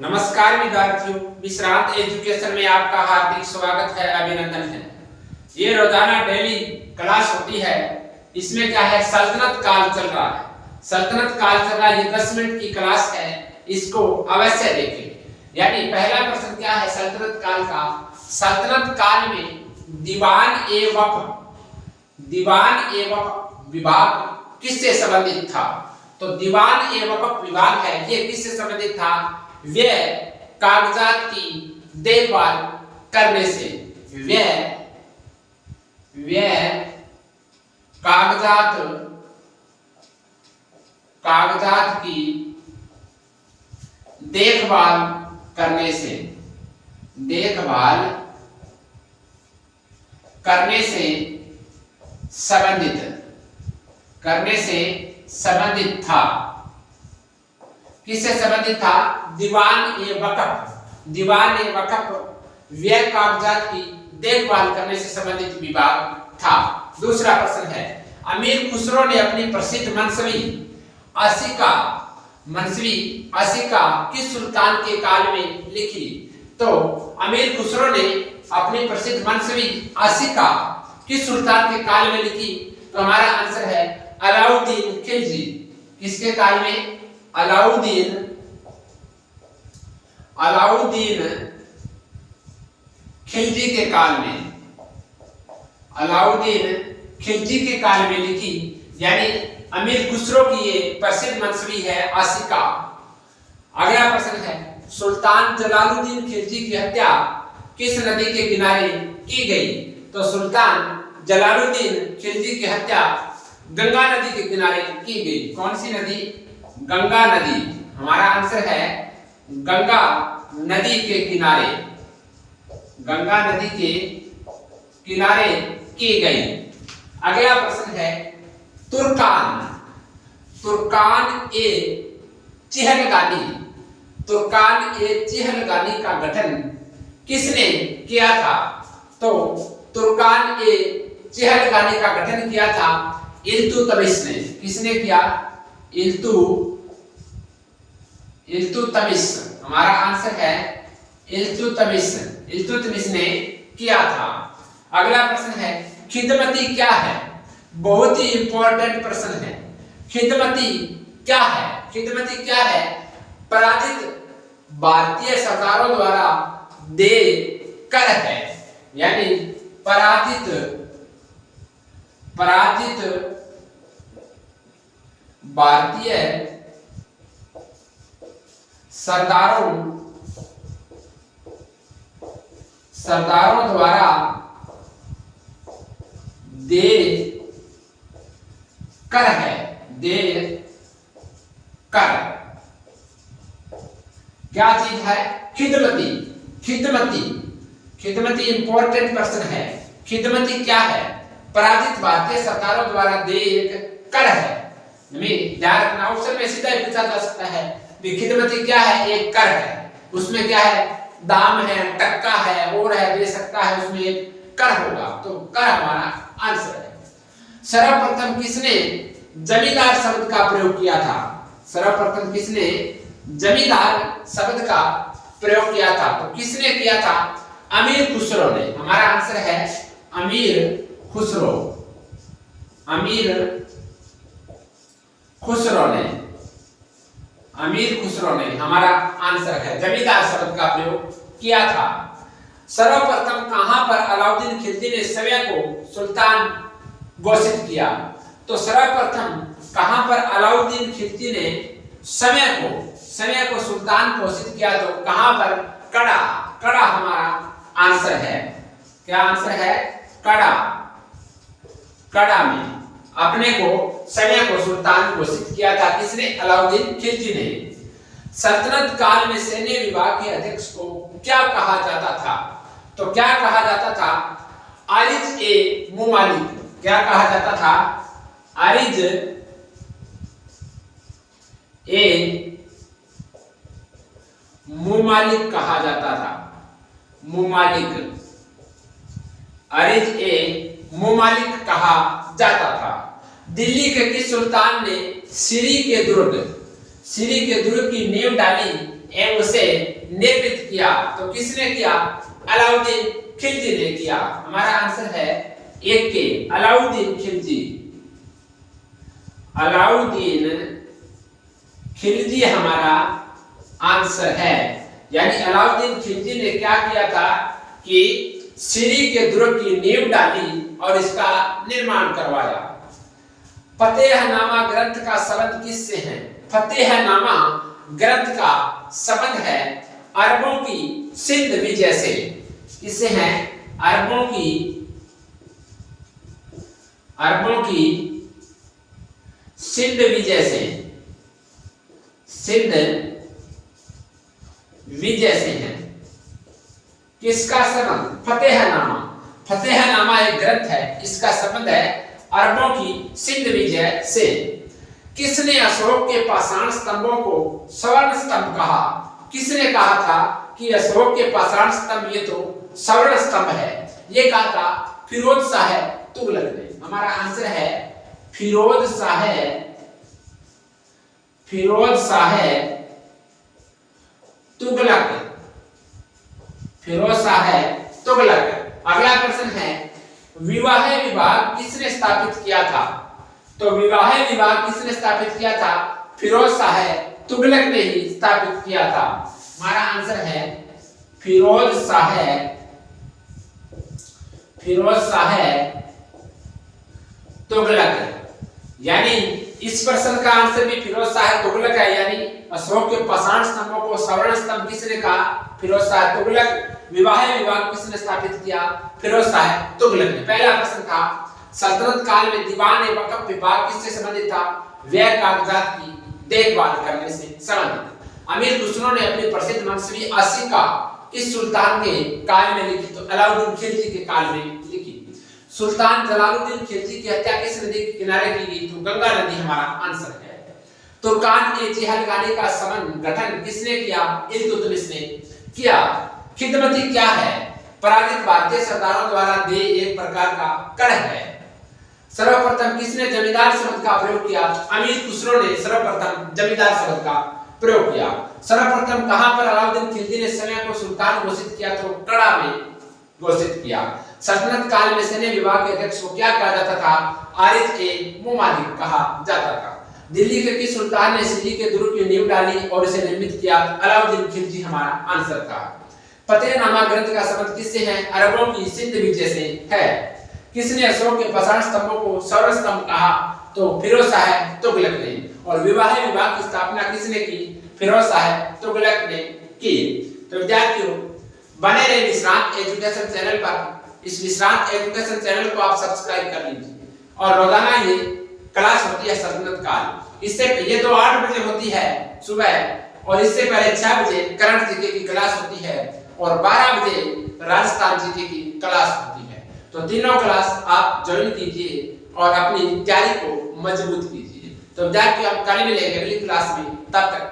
नमस्कार विद्यार्थियों, विश्रांत एजुकेशन में आपका हार्दिक स्वागत है, अभिनंदन है। ये रोजाना डेली क्लास होती है। इसमें क्या है, सल्तनत काल चल रहा है। सल्तनत काल चल रहा है, ये 10 मिनट की क्लास है, इसको अवश्य देखें। यानी पहला प्रश्न क्या है सल्तनत काल का, सल्तनत काल में दीवान एवं विभाग किससे संबंधित था? तो दीवान एवं विभाग है, ये किससे संबंधित था? व्यय कागजात की देखभाल करने से। व्यय कागजात की देखभाल करने से संबंधित था। किससे संबंधित था? दीवान ए वक़्फ़ व्यय कागजात की देखभाल करने से संबंधित विभाग था। दूसरा प्रश्न है, अमीर खुसरो ने अपनी प्रसिद्ध मंसवी असिका किस सुल्तान के काल में लिखी? तो अमीर खुसरो ने अपनी प्रसिद्ध मंसवी असिका किस सुल्तान के काल में लिखी? तो हमारा आंसर है अलाउद्दीन खिलजी। किसके काल में? अलाउद्दीन खिलजी के काल में। अलाउद्दीन खिलजी के काल में लिखी। यानी अमीर खुसरो की ये प्रसिद्ध मंसवी है असिका। अगला प्रश्न है, सुल्तान जलालुद्दीन खिलजी की हत्या किस नदी के किनारे की गई? तो सुल्तान जलालुद्दीन खिलजी की हत्या गंगा नदी के किनारे की गई। कौन सी नदी? गंगा नदी। हमारा आंसर है गंगा नदी के किनारे। गंगा नदी के किनारे की गई। अगला प्रश्न है, तुर्कान ए चिहलगानी का गठन किसने किया था? तो तुर्कान ए चिहलगानी का गठन किया था इल्तुतमिश ने। किसने किया? इल्तुतमिश। हमारा आंसर है इल्तुतमिश ने किया था। अगला प्रश्न है, खिदमती क्या है? बहुत ही इंपॉर्टेंट प्रश्न है। खिदमती क्या है? पराजित भारतीय सरकारों द्वारा देय कर है। यानी पराजित भारतीय सरदारों द्वारा देय कर है। क्या चीज है? खिदमती इंपॉर्टेंट प्रश्न है। खिदमती क्या है? पराजित भारतीय सरकारों द्वारा देय कर है। ध्यान रखना, ऑप्शन में सीधा ही पूछा जा सकता है कि खिदमती क्या है? एक कर है। उसमें क्या है? दाम है, टक्का है, और है, दे सकता है, उसमें एक कर होगा। तो कर हमारा आंसर है। सर्वप्रथम किसने जमींदार शब्द का प्रयोग किया था? सर्वप्रथम किसने जमींदार शब्द का प्रयोग किया था? तो किसने किया था? अमीर खुसरो ने। हमारा आंसर है अमीर खुसरो ने हमारा आंसर है जमींदार शब्द का प्रयोग किया था। सर्वप्रथम कहां पर अलाउद्दीन खिलजी ने समय को सुल्तान घोषित किया? तो सर्वप्रथम कहां पर अलाउद्दीन खिलजी ने समय को सुल्तान घोषित किया? तो कहां पर? कड़ा हमारा आंसर है। क्या आंसर है? कड़ा में अपने को समय को सुल्तान घोषित किया था। किसने? अलाउद्दीन खिलजी ने। सल्तनत काल में सैन्य विभाग के अध्यक्ष को क्या कहा जाता था? तो क्या कहा जाता था? आरिज ए मुमालिक। क्या कहा जाता था? आरिज ए मुमालिक कहा जाता था। आरिज ए मुमालिक कहा जाता था। दिल्ली के किस सुल्तान ने सिरी के दुर्ग की नींव डाली एवं उसे निर्मित किया। तो किसने किया? अलाउद्दीन खिलजी ने किया। हमारा आंसर है 1 के अलाउद्दीन खिलजी। अलाउद्दीन खिलजी हमारा आंसर है। यानी अलाउद्दीन खिलजी ने क्या किया था कि सीरी के दुर्ग की नींव डाली और इसका निर्माण करवाया। फतेहनामा ग्रंथ का संबंध किससे है? फतेहनामा ग्रंथ का संबंध है अरबों की सिंध विजय से। किससे है? अरबों की सिंध विजय से। सिंध विजय से है। किसका संबंध? फतेहनामा। फतेहनामा एक ग्रंथ है, इसका संबंध है अरबों की सिंध विजय से। किसने अशोक के पाषाण स्तंभों को स्वर्ण स्तंभ कहा? किसने कहा था कि अशोक के पाषाण स्तंभ ये तो स्वर्ण स्तंभ है? ये कहा था फिरोज शाह तुगलक ने। हमारा आंसर है फिरोज शाह तुगलक। फिरोज शाह तुगलक। अगला प्रश्न है विवाह विभाग किसने स्थापित किया था? तो विवाह विभाग किसने स्थापित किया था? फिरोज शाह तुगलक ने ही स्थापित किया था। हमारा आंसर है फिरोज शाह तुगलक। यानी इस प्रश्न का आंसर भी फिरोज शाह तुगलक है। यानी अशोक के पाषाण स्तंभों को स्वर्ण स्तंभ किसने कहा? फिरोज शाह तुगलक। विवाह विभाग किसने स्थापित किया? फिरोज शाह तुगलक ने। पहला प्रश्न था सल्तनत काल में दीवान एवं वक्फ विभाग किससे संबंधित था? व्यय कागजात की देखभाल करने से संबंधित। अमीर खुसरो ने अपनी प्रसिद्ध मंसूबी असिका किस सुल्तान के काल में लिखी? तो अलाउद्दीन खिलजी के काल में लिखी। सुल्तान जलालुद्दीन खिलजी की हत्या किस नदी के किनारे की गई? तो गंगा नदी हमारा आंसर है। तुर्कान-ए-चिहलगानी का समन गठन किसने किया? इल्तुतमिश ने किया। खिदमती क्या है? पराजित भारतीय सरदारों द्वारा देय एक प्रकार का कर है। सर्वप्रथम किसने जमींदार शब्द का प्रयोग किया? अमीर खुसरो ने सर्वप्रथम जमींदार शब्द का प्रयोग किया। सर्वप्रथम कहां पर अलाउद्दीन खिलजी ने समय को सुल्तान घोषित किया? तो कड़ा में घोषित किया। सल्तनत काल में सैन्य विभाग के अध्यक्ष को क्या कहा जाता था? आरिज-ए-मुमालिक कहा जाता था। दिल्ली के किस सुल्तान ने सिल्ली के दुर्ग की नींव डाली और इसे निर्मित किया? अलाउद्दीन खिलजी हमारा आंसर था। फतेहनामा ग्रंथ का संबंध किससे है? अरबों की सिंध विजय से है। किसने अशोक के पाषाण स्तंभों को स्वर्ण स्तंभ कहा? तो फिरोज शाह तुगलक ने। और विवाह विभाग की स्थापना किसने की? फिरोज शाह तुगलक ने की। तो विद्यार्थियों बने रहे विश्रांत एजुकेशन चैनल पर। इस विश्रांत एजुकेशन चैनल को आप सब्सक्राइब कर लीजिए और रोजाना ये क्लास होती है सल्तनत काल। इससे ये तो 8 बजे होती है सुबह और इससे पहले 6 बजे करंट जीके की क्लास होती है और 12 बजे राजस्थान जीके की क्लास होती है। तो तीनों क्लास आप ज्वाइन कीजिए और अपनी तैयारी को मजबूत कीजिए। तो विद्यार्थियों आप कल मिलेंगे अगली क्लास में। तब तक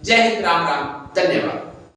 जय हिंद, राम राम, धन्यवाद।